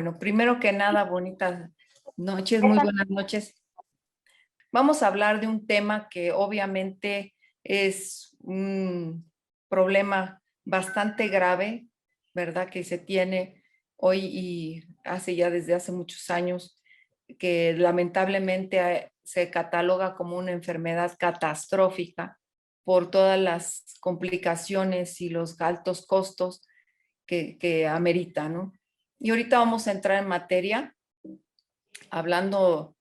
Bueno, primero que nada, bonitas noches, muy buenas noches. Vamos a hablar de un tema que obviamente es un problema bastante grave, ¿verdad? Que se tiene hoy y desde hace muchos años, que lamentablemente se cataloga como una enfermedad catastrófica por todas las complicaciones y los altos costos que amerita, ¿no? Y ahorita vamos a entrar en materia hablando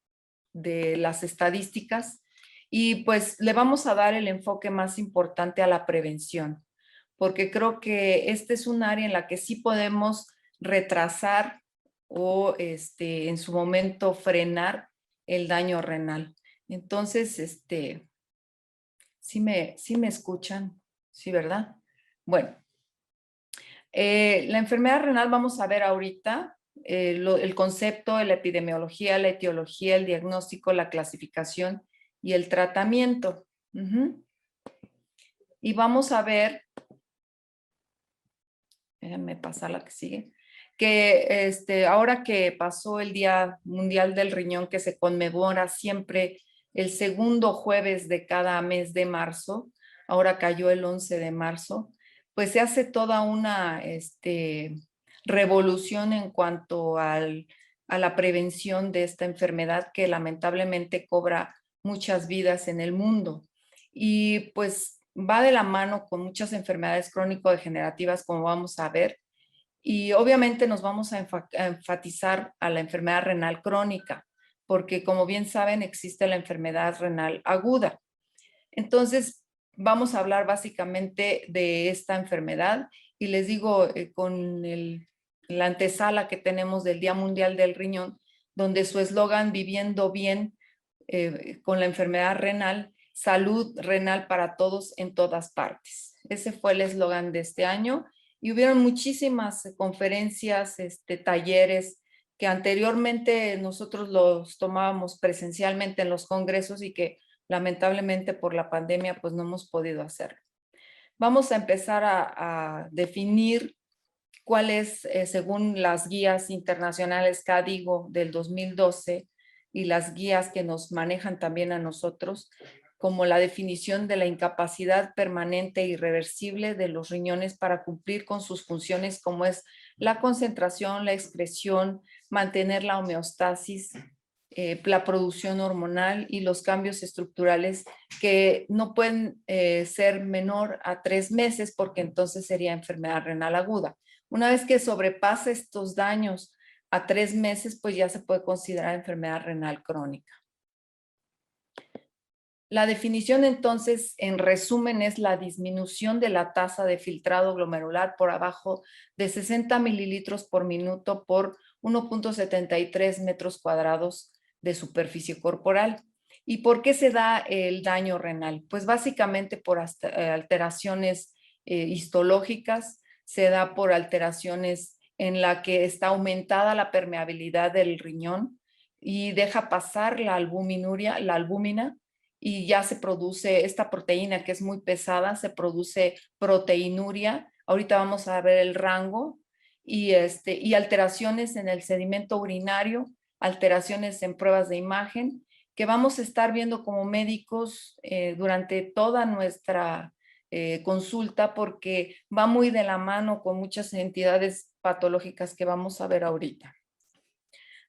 de las estadísticas y pues le vamos a dar el enfoque más importante a la prevención, porque creo que este es un área en la que sí podemos retrasar o en su momento frenar el daño renal. Entonces, sí me escuchan, sí, ¿verdad? Bueno, la enfermedad renal vamos a ver ahorita el concepto, la epidemiología, la etiología, el diagnóstico, la clasificación y el tratamiento. Y vamos a ver, déjenme pasar la que sigue, que ahora que pasó el Día Mundial del Riñón, que se conmemora siempre el segundo jueves de cada mes de marzo, ahora cayó el 11 de marzo, pues se hace toda una revolución en cuanto a la prevención de esta enfermedad que lamentablemente cobra muchas vidas en el mundo. Y pues va de la mano con muchas enfermedades crónico-degenerativas, como vamos a ver, y obviamente nos vamos a enfatizar a la enfermedad renal crónica, porque como bien saben existe la enfermedad renal aguda. Entonces, vamos a hablar básicamente de esta enfermedad y les digo con la antesala que tenemos del Día Mundial del Riñón, donde su eslogan Viviendo bien con la enfermedad renal, salud renal para todos en todas partes. Ese fue el eslogan de este año y hubieron muchísimas conferencias, talleres que anteriormente nosotros los tomábamos presencialmente en los congresos y que lamentablemente por la pandemia pues no hemos podido hacerlo. Vamos a empezar a definir cuál es, según las guías internacionales CADIGO del 2012 y las guías que nos manejan también a nosotros, como la definición de la incapacidad permanente e irreversible de los riñones para cumplir con sus funciones como es la concentración, la excreción, mantener la homeostasis, la producción hormonal y los cambios estructurales que no pueden ser menor a 3 meses porque entonces sería enfermedad renal aguda. Una vez que sobrepasa estos daños a 3 meses, pues ya se puede considerar enfermedad renal crónica. La definición entonces, en resumen, es la disminución de la tasa de filtrado glomerular por abajo de 60 mililitros por minuto por 1.73 metros cuadrados de superficie corporal. ¿Y por qué se da el daño renal? Pues básicamente por alteraciones histológicas, se da por alteraciones en la que está aumentada la permeabilidad del riñón y deja pasar la albúmina, y ya se produce esta proteína que es muy pesada, se produce proteinuria. Ahorita vamos a ver el rango y alteraciones en el sedimento urinario, alteraciones en pruebas de imagen que vamos a estar viendo como médicos durante toda nuestra consulta porque va muy de la mano con muchas entidades patológicas que vamos a ver ahorita.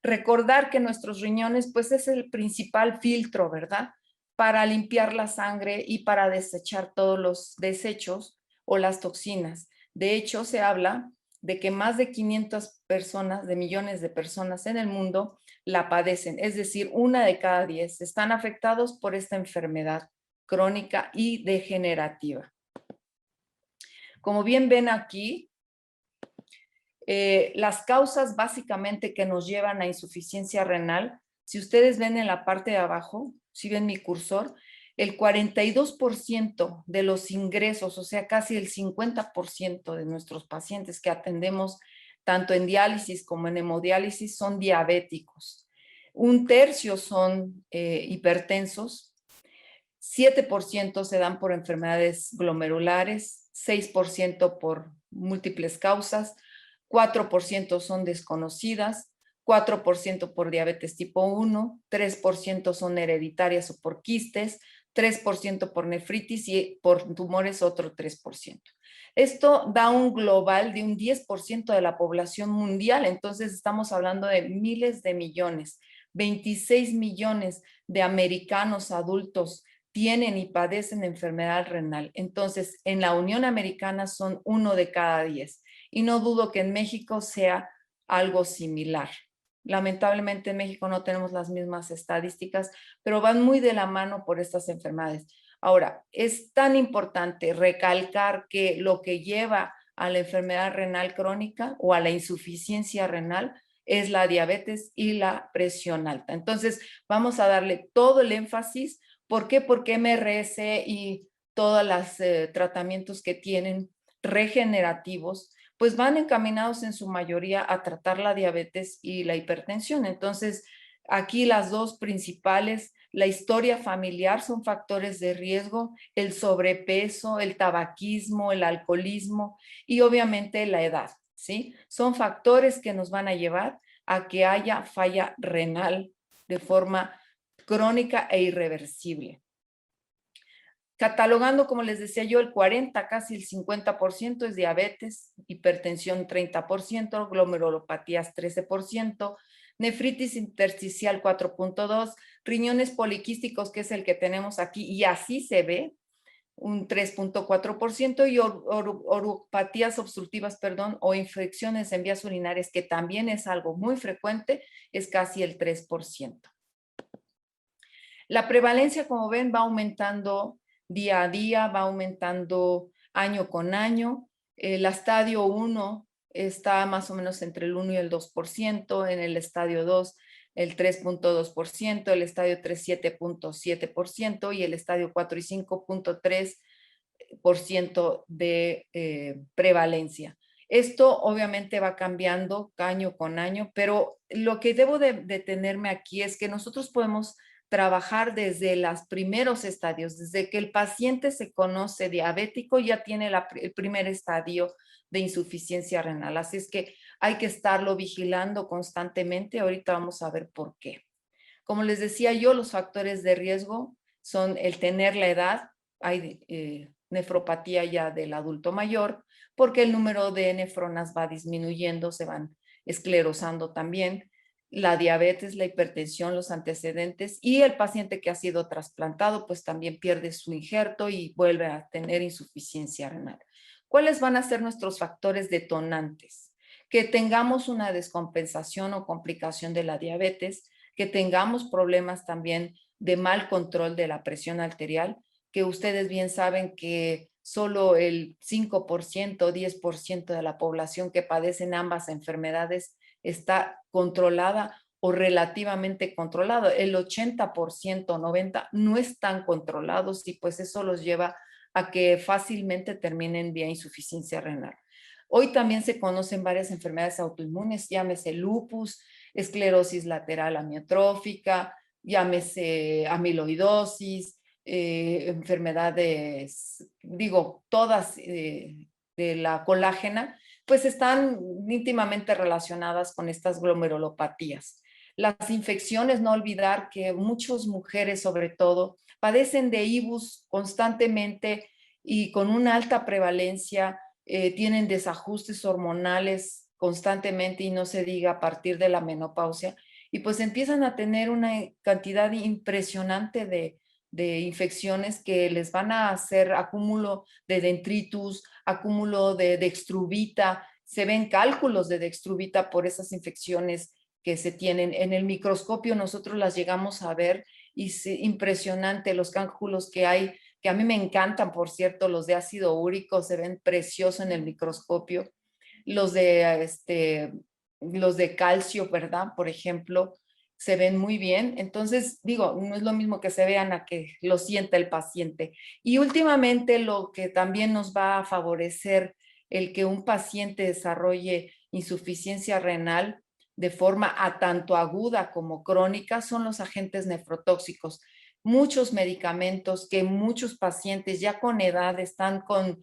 Recordar que nuestros riñones pues es el principal filtro, ¿verdad? Para limpiar la sangre y para desechar todos los desechos o las toxinas. De hecho, se habla de que más de 500 personas, de millones de personas en el mundo la padecen, es decir, 1 de cada 10 están afectados por esta enfermedad crónica y degenerativa. Como bien ven aquí, las causas básicamente que nos llevan a insuficiencia renal, si ustedes ven en la parte de abajo, si ven mi cursor, el 42% de los ingresos, o sea, casi el 50% de nuestros pacientes que atendemos tanto en diálisis como en hemodiálisis son diabéticos. 1/3 son hipertensos, 7% se dan por enfermedades glomerulares, 6% por múltiples causas, 4% son desconocidas, 4% por diabetes tipo 1, 3% son hereditarias o por quistes, 3% por nefritis y por tumores otro 3%. Esto da un global de un 10% de la población mundial, entonces estamos hablando de miles de millones. 26 millones de americanos adultos tienen y padecen enfermedad renal. Entonces, en la Unión Americana son 1 de cada 10. Y no dudo que en México sea algo similar. Lamentablemente en México no tenemos las mismas estadísticas, pero van muy de la mano por estas enfermedades. Ahora, es tan importante recalcar que lo que lleva a la enfermedad renal crónica o a la insuficiencia renal es la diabetes y la presión alta. Entonces, vamos a darle todo el énfasis. ¿Por qué? Porque MRS y todos los tratamientos que tienen regenerativos, pues van encaminados en su mayoría a tratar la diabetes y la hipertensión. Entonces, aquí las dos principales, la historia familiar son factores de riesgo, el sobrepeso, el tabaquismo, el alcoholismo y obviamente la edad, ¿sí? Son factores que nos van a llevar a que haya falla renal de forma crónica e irreversible. Catalogando, como les decía yo, el 40, casi el 50% es diabetes, hipertensión 30%, glomerulopatías 13%, nefritis intersticial 4.2, riñones poliquísticos, que es el que tenemos aquí, y así se ve, un 3.4%, y oropatías obstructivas, perdón, o infecciones en vías urinarias, que también es algo muy frecuente, es casi el 3%. La prevalencia, como ven, va aumentando día a día, va aumentando año con año. El estadio 1 está más o menos entre el 1 y el 2%, en el estadio 2 el 3.2%, el estadio 3 7.7% y el estadio 4 y 5.3% de prevalencia. Esto obviamente va cambiando año con año, pero lo que debo de detenerme aquí es que nosotros podemos trabajar desde los primeros estadios, desde que el paciente se conoce diabético, ya tiene el primer estadio de insuficiencia renal. Así es que hay que estarlo vigilando constantemente. Ahorita vamos a ver por qué. Como les decía yo, los factores de riesgo son el tener la edad, hay nefropatía ya del adulto mayor, porque el número de nefronas va disminuyendo, se van esclerosando también, la diabetes, la hipertensión, los antecedentes y el paciente que ha sido trasplantado, pues también pierde su injerto y vuelve a tener insuficiencia renal. ¿Cuáles van a ser nuestros factores detonantes? Que tengamos una descompensación o complicación de la diabetes, que tengamos problemas también de mal control de la presión arterial, que ustedes bien saben que solo el 5%, 10% de la población que padecen ambas enfermedades está controlada o relativamente controlado. El 80%, 90% no están controlados y pues eso los lleva a que fácilmente terminen vía insuficiencia renal. Hoy también se conocen varias enfermedades autoinmunes, llámese lupus, esclerosis lateral amiotrófica, llámese amiloidosis, enfermedades, digo, todas de la colágena, pues están íntimamente relacionadas con estas glomerulopatías. Las infecciones, no olvidar que muchas mujeres sobre todo padecen de IBUS constantemente y con una alta prevalencia, tienen desajustes hormonales constantemente y no se diga a partir de la menopausia, y pues empiezan a tener una cantidad impresionante de infecciones que les van a hacer acúmulo de dendritus, acúmulo de dextruvita, se ven cálculos de dextruvita por esas infecciones que se tienen. En el microscopio nosotros las llegamos a ver y es impresionante los cálculos que hay, que a mí me encantan, por cierto, los de ácido úrico se ven preciosos en el microscopio, los de calcio, ¿verdad? Por ejemplo, se ven muy bien. Entonces, digo, no es lo mismo que se vean a que lo sienta el paciente. Y últimamente lo que también nos va a favorecer el que un paciente desarrolle insuficiencia renal de forma a tanto aguda como crónica son los agentes nefrotóxicos. Muchos medicamentos que muchos pacientes ya con edad están con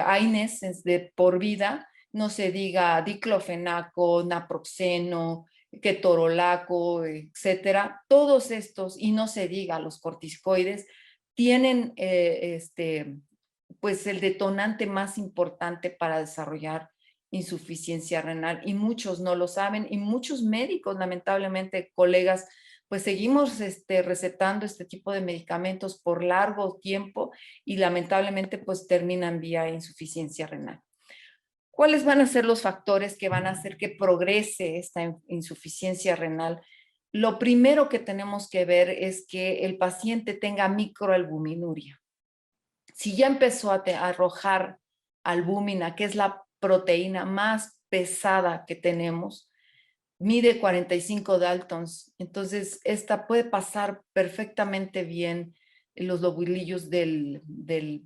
AINES de por vida, no se diga diclofenaco, naproxeno, ketorolaco, etcétera. Todos estos, y no se diga los corticoides, tienen pues el detonante más importante para desarrollar insuficiencia renal y muchos no lo saben y muchos médicos, lamentablemente, colegas, pues seguimos recetando este tipo de medicamentos por largo tiempo y lamentablemente pues terminan vía insuficiencia renal. ¿Cuáles van a ser los factores que van a hacer que progrese esta insuficiencia renal? Lo primero que tenemos que ver es que el paciente tenga microalbuminuria. Si ya empezó a arrojar albúmina, que es la proteína más pesada que tenemos, mide 45 Daltons, entonces esta puede pasar perfectamente bien en los lobulillos del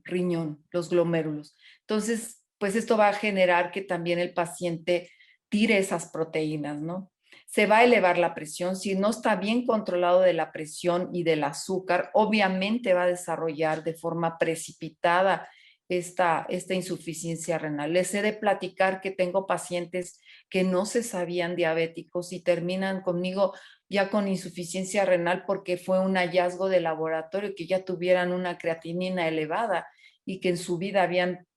riñón, los glomérulos. Entonces, pues esto va a generar que también el paciente tire esas proteínas, ¿no? Se va a elevar la presión. Si no está bien controlado de la presión y del azúcar, obviamente va a desarrollar de forma precipitada esta insuficiencia renal. Les he de platicar que tengo pacientes que no se sabían diabéticos y terminan conmigo ya con insuficiencia renal porque fue un hallazgo de laboratorio que ya tuvieran una creatinina elevada y que en su vida habían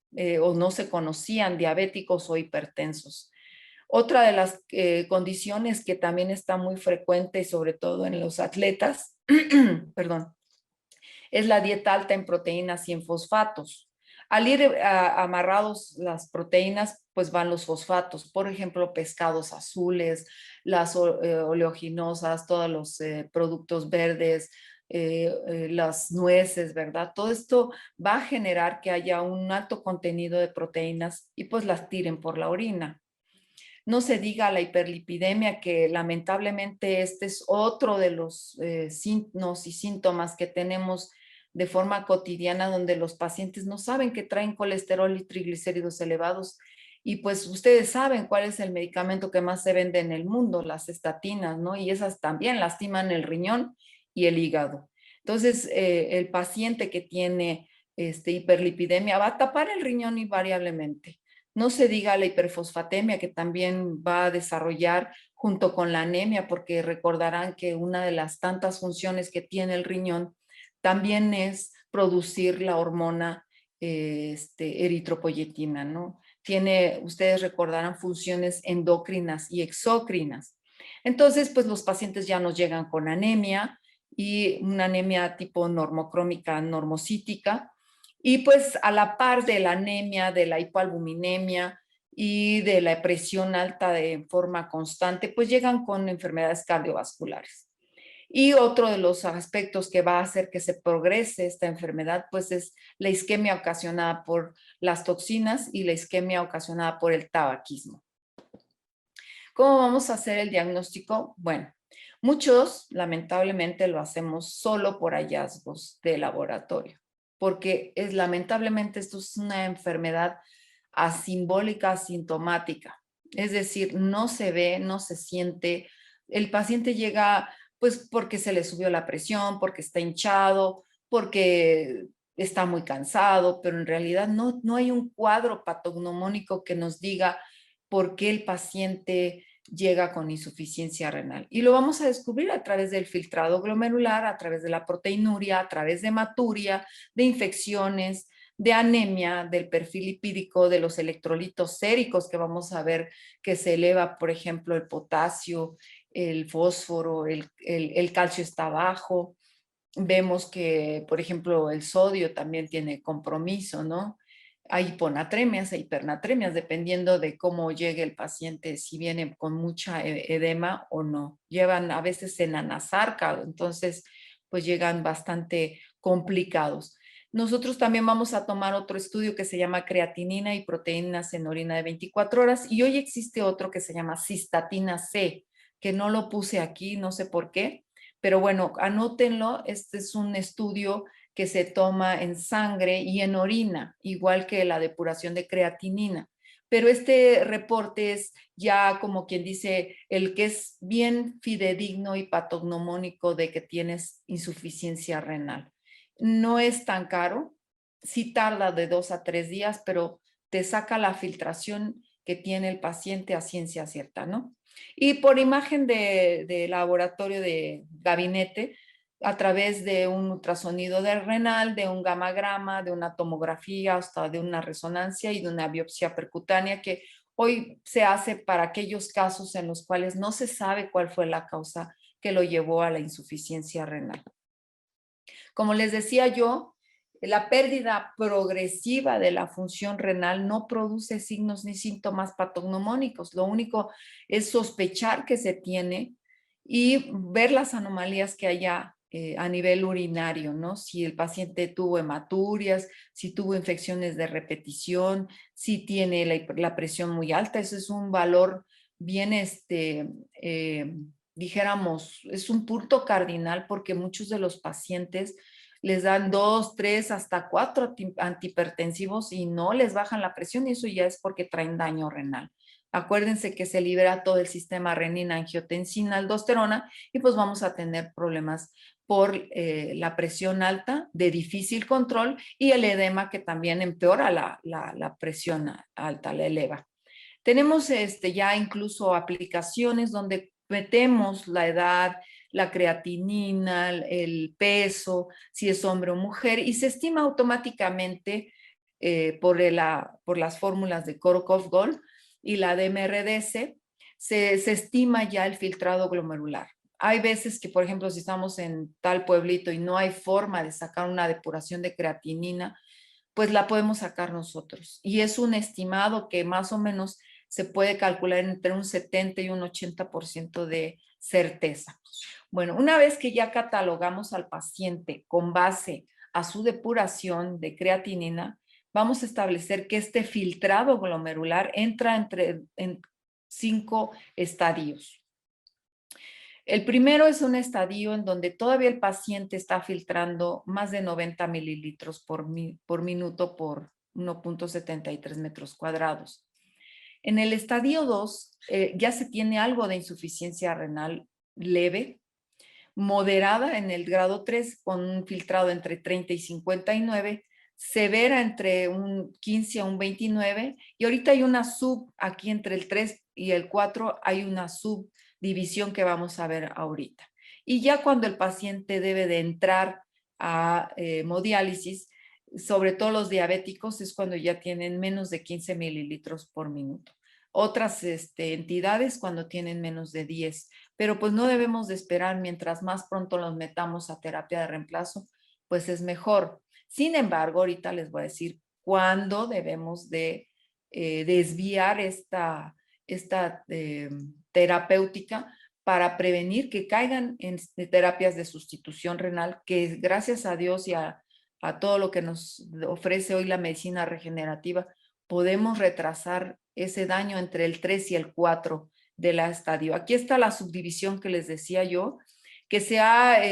o no se conocían diabéticos o hipertensos. Otra de las condiciones que también está muy frecuente, sobre todo en los atletas, perdón, es la dieta alta en proteínas y en fosfatos. Al ir amarrados las proteínas, pues van los fosfatos, por ejemplo, pescados azules, las oleaginosas, todos los productos verdes, las nueces, ¿verdad? Todo esto va a generar que haya un alto contenido de proteínas y pues las tiren por la orina. No se diga la hiperlipidemia, que lamentablemente este es otro de los signos y síntomas que tenemos de forma cotidiana, donde los pacientes no saben que traen colesterol y triglicéridos elevados. Y pues ustedes saben cuál es el medicamento que más se vende en el mundo, las estatinas, ¿no? Y esas también lastiman el riñón y el hígado. Entonces, el paciente que tiene hiperlipidemia va a tapar el riñón invariablemente. No se diga la hiperfosfatemia, que también va a desarrollar junto con la anemia, porque recordarán que una de las tantas funciones que tiene el riñón también es producir la hormona eritropoyetina, ¿no? Tiene, ustedes recordarán, funciones endocrinas y exócrinas. Entonces, pues los pacientes ya nos llegan con anemia y una anemia tipo normocrómica, normocítica, y pues a la par de la anemia, de la hipoalbuminemia y de la presión alta de forma constante, pues llegan con enfermedades cardiovasculares. Y otro de los aspectos que va a hacer que se progrese esta enfermedad, pues es la isquemia ocasionada por las toxinas y la isquemia ocasionada por el tabaquismo. ¿Cómo vamos a hacer el diagnóstico? Bueno, muchos lamentablemente lo hacemos solo por hallazgos de laboratorio, porque lamentablemente esto es una enfermedad asimbólica, asintomática. Es decir, no se ve, no se siente. El paciente llega pues porque se le subió la presión, porque está hinchado, porque está muy cansado, pero en realidad no hay un cuadro patognomónico que nos diga por qué el paciente llega con insuficiencia renal. Y lo vamos a descubrir a través del filtrado glomerular, a través de la proteinuria, a través de hematuria, de infecciones, de anemia, del perfil lipídico, de los electrolitos séricos que vamos a ver que se eleva, por ejemplo, el potasio, el fósforo, el calcio está bajo. Vemos que, por ejemplo, el sodio también tiene compromiso, ¿no? Hay hiponatremias e hipernatremias, dependiendo de cómo llegue el paciente, si viene con mucha edema o no. Llevan a veces en anasarca, entonces pues llegan bastante complicados. Nosotros también vamos a tomar otro estudio que se llama creatinina y proteínas en orina de 24 horas y hoy existe otro que se llama cistatina C, que no lo puse aquí, no sé por qué, pero bueno, anótenlo, este es un estudio que se toma en sangre y en orina, igual que la depuración de creatinina. Pero este reporte es ya como quien dice el que es bien fidedigno y patognomónico de que tienes insuficiencia renal. No es tan caro, sí tarda de 2 a 3 días, pero te saca la filtración que tiene el paciente a ciencia cierta, ¿no? Y por imagen de laboratorio de gabinete, a través de un ultrasonido de renal, de un gamagrama, de una tomografía, hasta de una resonancia y de una biopsia percutánea que hoy se hace para aquellos casos en los cuales no se sabe cuál fue la causa que lo llevó a la insuficiencia renal. Como les decía yo, la pérdida progresiva de la función renal no produce signos ni síntomas patognomónicos. Lo único es sospechar que se tiene y ver las anomalías que haya a nivel urinario, ¿no? Si el paciente tuvo hematurias, si tuvo infecciones de repetición, si tiene la presión muy alta. Ese es un valor bien, dijéramos, es un punto cardinal porque muchos de los pacientes les dan 2, 3, hasta 4 antihipertensivos y no les bajan la presión y eso ya es porque traen daño renal. Acuérdense que se libera todo el sistema renina, angiotensina, aldosterona y pues vamos a tener problemas por la presión alta de difícil control y el edema que también empeora la presión alta, la eleva. Tenemos ya incluso aplicaciones donde metemos la edad, la creatinina, el peso, si es hombre o mujer, y se estima automáticamente por las fórmulas de Korokov-Gol y la DMRDS, se estima ya el filtrado glomerular. Hay veces que, por ejemplo, si estamos en tal pueblito y no hay forma de sacar una depuración de creatinina, pues la podemos sacar nosotros. Y es un estimado que más o menos se puede calcular entre un 70 y un 80% de certeza. Bueno, una vez que ya catalogamos al paciente con base a su depuración de creatinina, vamos a establecer que este filtrado glomerular entra en 5 estadios. El primero es un estadio en donde todavía el paciente está filtrando más de 90 mililitros por minuto por 1.73 metros cuadrados. En el estadio 2 ya se tiene algo de insuficiencia renal leve, moderada en el grado 3 con un filtrado entre 30 y 59, severa entre un 15 a un 29 y ahorita hay una aquí entre el 3 y el 4 hay una subdivisión que vamos a ver ahorita. Y ya cuando el paciente debe de entrar a hemodiálisis, sobre todo los diabéticos, es cuando ya tienen menos de 15 mililitros por minuto. Otras entidades cuando tienen menos de 10, pero pues no debemos de esperar, mientras más pronto los metamos a terapia de reemplazo, pues es mejor. Sin embargo, ahorita les voy a decir cuándo debemos de desviar esta terapéutica para prevenir que caigan en terapias de sustitución renal, que gracias a Dios y a todo lo que nos ofrece hoy la medicina regenerativa, podemos retrasar ese daño entre el 3 y el 4 de la estadio. Aquí está la subdivisión que les decía yo, que se ha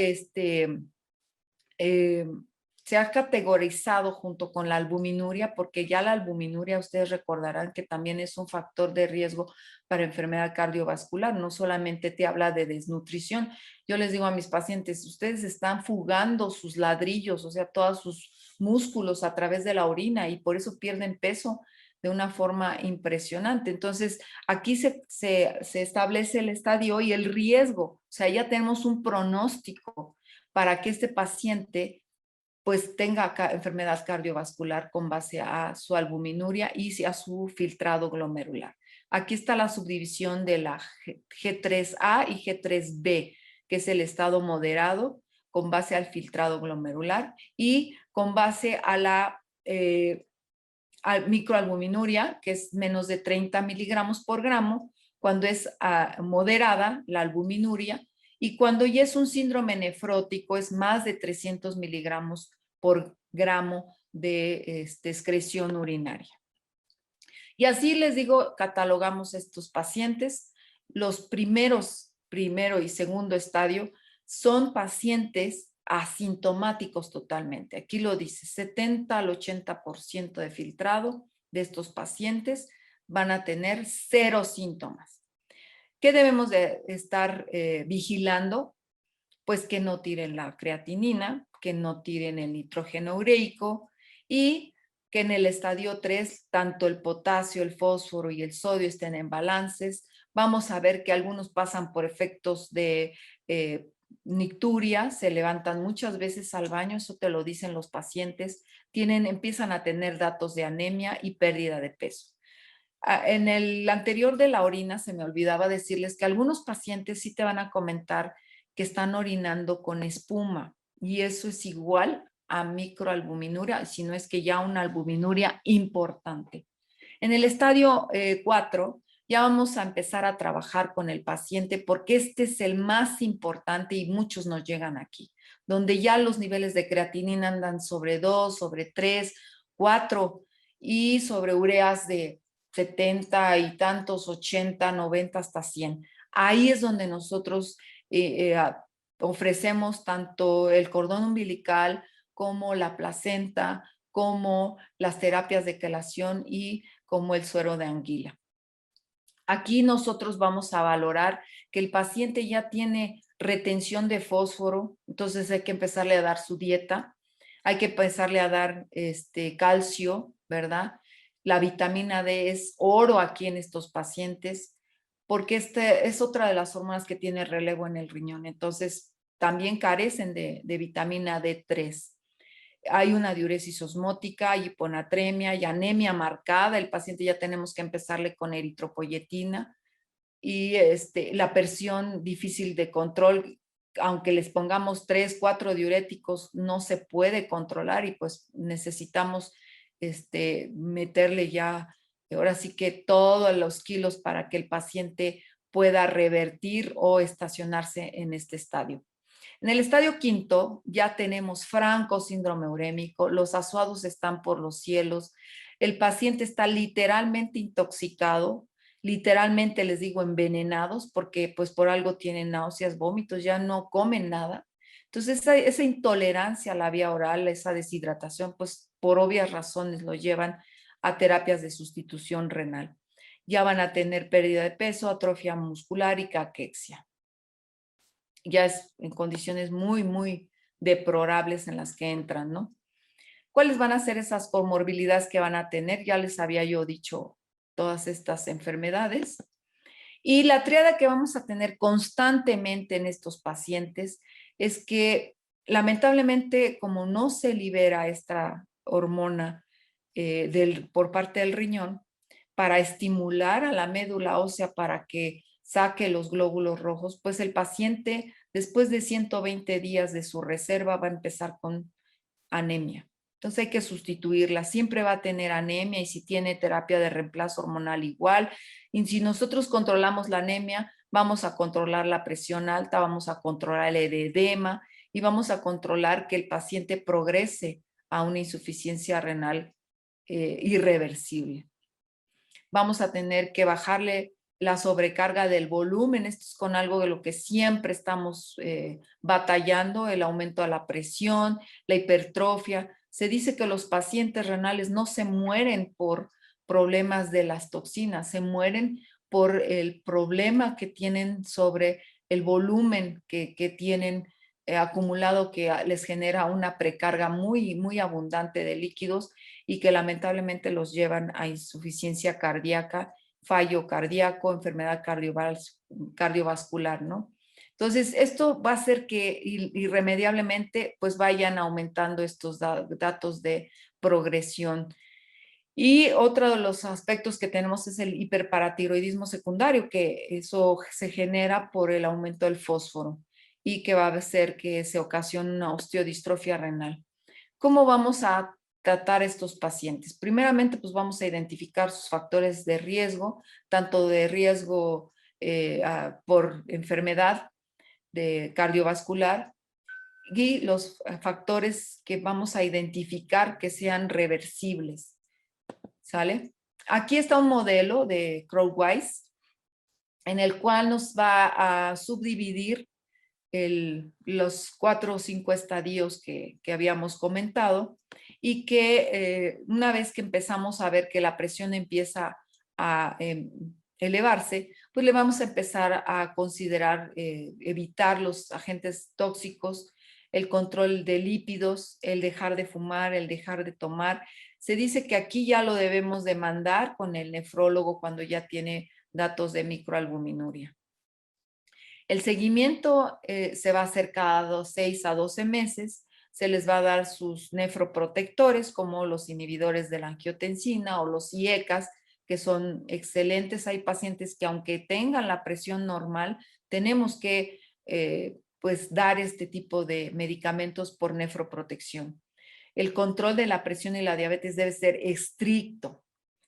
categorizado junto con la albuminuria, porque ya la albuminuria, ustedes recordarán que también es un factor de riesgo para enfermedad cardiovascular, no solamente te habla de desnutrición. Yo les digo a mis pacientes, ustedes están fugando sus ladrillos, o sea, todos sus músculos a través de la orina y por eso pierden peso de una forma impresionante. Entonces, aquí se establece el estadio y el riesgo, o sea, ya tenemos un pronóstico para que este paciente pues tenga enfermedad cardiovascular con base a su albuminuria y a su filtrado glomerular. Aquí está la subdivisión de la G3A y G3B, que es el estado moderado con base al filtrado glomerular y con base a la microalbuminuria, que es menos de 30 miligramos por gramo, cuando es moderada la albuminuria, y cuando ya es un síndrome nefrótico es más de 300 miligramos por gramo de excreción urinaria. Y así les digo, catalogamos estos pacientes. Los primero y segundo estadio son pacientes asintomáticos totalmente. Aquí lo dice, 70 al 80% de filtrado de estos pacientes van a tener 0 síntomas. ¿Qué debemos de estar vigilando? Pues que no tiren la creatinina, que no tiren el nitrógeno ureico y que en el estadio 3 tanto el potasio, el fósforo y el sodio estén en balances. Vamos a ver que algunos pasan por efectos de nicturia, se levantan muchas veces al baño, eso te lo dicen los pacientes, empiezan a tener datos de anemia y pérdida de peso. En el anterior de la orina se me olvidaba decirles que algunos pacientes sí te van a comentar que están orinando con espuma y eso es igual a microalbuminuria, si no es que ya una albuminuria importante. En el estadio 4 ya vamos a empezar a trabajar con el paciente porque este es el más importante y muchos nos llegan aquí, donde ya los niveles de creatinina andan sobre 2, sobre 3, 4 y sobre ureas de 70 y tantos, 80, 90 hasta 100. Ahí es donde nosotros ofrecemos tanto el cordón umbilical como la placenta, como las terapias de quelación y como el suero de anguila. Aquí nosotros vamos a valorar que el paciente ya tiene retención de fósforo, entonces hay que empezarle a dar su dieta, hay que empezarle a dar calcio, ¿verdad? La vitamina D es oro aquí en estos pacientes, porque este es otra de las hormonas que tiene relevo en el riñón, entonces también carecen de vitamina D3. Hay una diuresis osmótica, hay hiponatremia, hay anemia marcada, el paciente ya tenemos que empezarle con eritropoyetina y la presión difícil de control, aunque les pongamos 3, 4 diuréticos, no se puede controlar y pues necesitamos meterle ya, ahora sí que todos los kilos para que el paciente pueda revertir o estacionarse en este estadio. En el estadio quinto ya tenemos franco síndrome urémico, los azuados están por los cielos, el paciente está literalmente intoxicado, literalmente les digo envenenados porque pues por algo tienen náuseas, vómitos, ya no comen nada. Entonces esa intolerancia a la vía oral, esa deshidratación, pues por obvias razones lo llevan a terapias de sustitución renal. Ya van a tener pérdida de peso, atrofia muscular y caquexia. Ya es en condiciones muy, muy deplorables en las que entran, ¿no? ¿Cuáles van a ser esas comorbilidades que van a tener? Ya les había yo dicho todas estas enfermedades. Y la triada que vamos a tener constantemente en estos pacientes es que lamentablemente como no se libera esta hormona por parte del riñón para estimular a la médula ósea para que saque los glóbulos rojos, pues el paciente después de 120 días de su reserva va a empezar con anemia. Entonces hay que sustituirla, siempre va a tener anemia y si tiene terapia de reemplazo hormonal igual. Y si nosotros controlamos la anemia, vamos a controlar la presión alta, vamos a controlar el edema y vamos a controlar que el paciente progrese a una insuficiencia renal irreversible. Vamos a tener que bajarle la sobrecarga del volumen, esto es con algo de lo que siempre estamos batallando, el aumento de la presión, la hipertrofia. Se dice que los pacientes renales no se mueren por problemas de las toxinas, se mueren por el problema que tienen sobre el volumen que tienen acumulado que les genera una precarga muy, muy abundante de líquidos y que lamentablemente los llevan a insuficiencia cardíaca, fallo cardíaco, enfermedad cardiovascular, ¿no? Entonces, esto va a hacer que irremediablemente pues vayan aumentando estos datos de progresión. Y otro de los aspectos que tenemos es el hiperparatiroidismo secundario, que eso se genera por el aumento del fósforo y que va a hacer que se ocasione una osteodistrofia renal. ¿Cómo vamos a tratar estos pacientes? Primeramente, pues vamos a identificar sus factores de riesgo, tanto de riesgo por enfermedad de cardiovascular y los factores que vamos a identificar que sean reversibles. ¿Sale? Aquí está un modelo de Crowdwise en el cual nos va a subdividir los 4 o 5 estadios que habíamos comentado y que una vez que empezamos a ver que la presión empieza a elevarse, pues le vamos a empezar a considerar evitar los agentes tóxicos el control de lípidos, el dejar de fumar, el dejar de tomar. Se dice que aquí ya lo debemos de mandar con el nefrólogo cuando ya tiene datos de microalbuminuria. El seguimiento se va a hacer cada 6 a 12 meses. Se les va a dar sus nefroprotectores como los inhibidores de la angiotensina o los IECAS, que son excelentes. Hay pacientes que aunque tengan la presión normal, tenemos que pues dar este tipo de medicamentos por nefroprotección. El control de la presión y la diabetes debe ser estricto,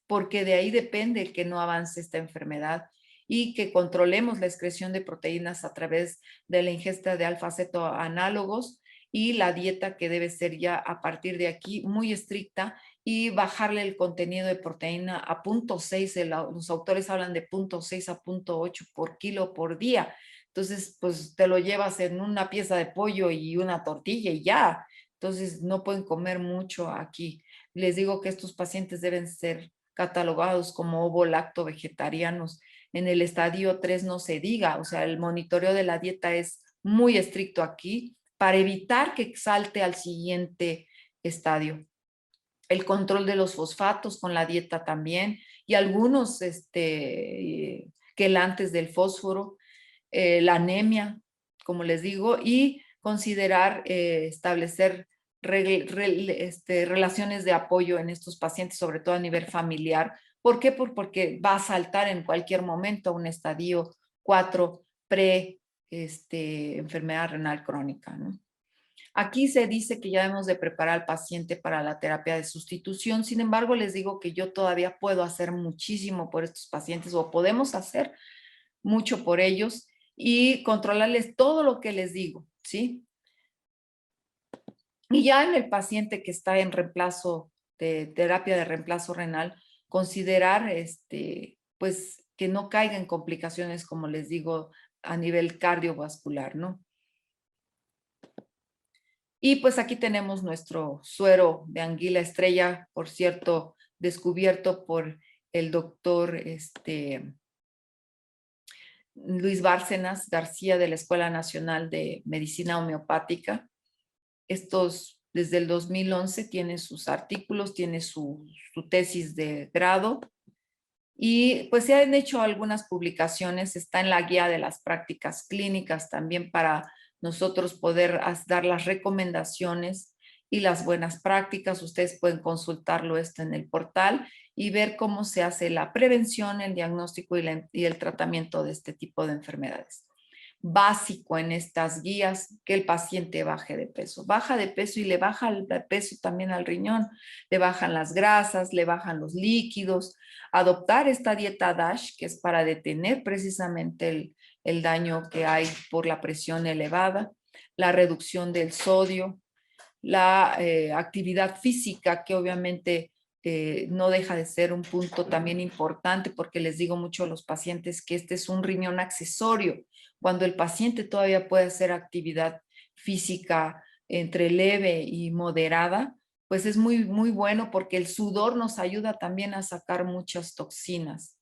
porque de ahí depende el que no avance esta enfermedad y que controlemos la excreción de proteínas a través de la ingesta de alfa-cetoanálogos y la dieta que debe ser ya a partir de aquí muy estricta y bajarle el contenido de proteína a 0.6. Los autores hablan de 0.6 a 0.8 por kilo por día. Entonces, pues te lo llevas en una pieza de pollo y una tortilla y ya. Entonces, no pueden comer mucho aquí. Les digo que estos pacientes deben ser catalogados como ovo-lacto vegetarianos. En el estadio 3 no se diga, o sea, el monitoreo de la dieta es muy estricto aquí para evitar que salte al siguiente estadio. El control de los fosfatos con la dieta también y algunos quelantes del fósforo, la anemia, como les digo, y considerar establecer relaciones de apoyo en estos pacientes, sobre todo a nivel familiar. ¿Por qué? Porque va a saltar en cualquier momento a un estadio 4 pre enfermedad renal crónica, ¿no? Aquí se dice que ya debemos de preparar al paciente para la terapia de sustitución. Sin embargo, les digo que yo todavía puedo hacer muchísimo por estos pacientes o podemos hacer mucho por ellos y controlarles todo lo que les digo, ¿sí? Y ya en el paciente que está en reemplazo de terapia de reemplazo renal, considerar pues que no caiga en complicaciones, como les digo, a nivel cardiovascular, ¿no? Y pues aquí tenemos nuestro suero de anguila estrella, por cierto, descubierto por el doctor Luis Bárcenas García de la Escuela Nacional de Medicina Homeopática. Estos, desde el 2011, tiene sus artículos, tiene su tesis de grado y pues se han hecho algunas publicaciones, está en la guía de las prácticas clínicas también para nosotros poder dar las recomendaciones y las buenas prácticas. Ustedes pueden consultarlo esto en el portal y ver cómo se hace la prevención, el diagnóstico y el tratamiento de este tipo de enfermedades. Básico en estas guías que el paciente baje de peso. Baja de peso y le baja el peso también al riñón, le bajan las grasas, le bajan los líquidos. Adoptar esta dieta DASH, que es para detener precisamente el daño que hay por la presión elevada, la reducción del sodio, la actividad física, que obviamente no deja de ser un punto también importante, porque les digo mucho a los pacientes que este es un riñón accesorio. Cuando el paciente todavía puede hacer actividad física entre leve y moderada, pues es muy, muy bueno porque el sudor nos ayuda también a sacar muchas toxinas.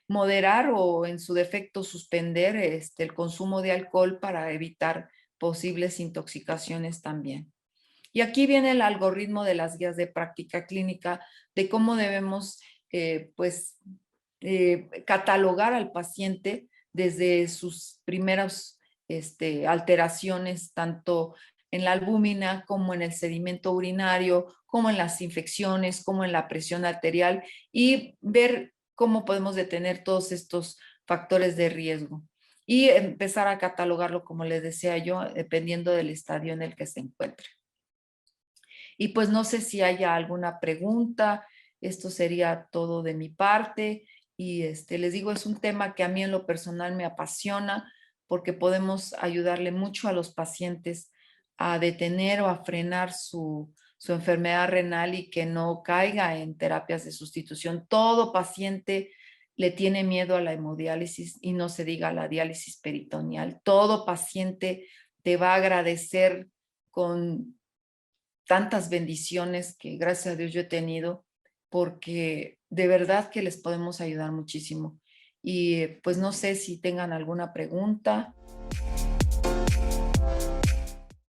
Moderar o en su defecto suspender el consumo de alcohol para evitar posibles intoxicaciones también. Y aquí viene el algoritmo de las guías de práctica clínica de cómo debemos pues catalogar al paciente desde sus primeras alteraciones, tanto en la albúmina como en el sedimento urinario, como en las infecciones, como en la presión arterial y ver cómo podemos detener todos estos factores de riesgo y empezar a catalogarlo, como les decía yo, dependiendo del estadio en el que se encuentre. Y pues no sé si haya alguna pregunta. Esto sería todo de mi parte. Y les digo, es un tema que a mí en lo personal me apasiona porque podemos ayudarle mucho a los pacientes a detener o a frenar su enfermedad renal y que no caiga en terapias de sustitución. Todo paciente le tiene miedo a la hemodiálisis y no se diga a la diálisis peritoneal. Todo paciente te va a agradecer con tantas bendiciones que gracias a Dios yo he tenido, porque de verdad que les podemos ayudar muchísimo. Y pues no sé si tengan alguna pregunta.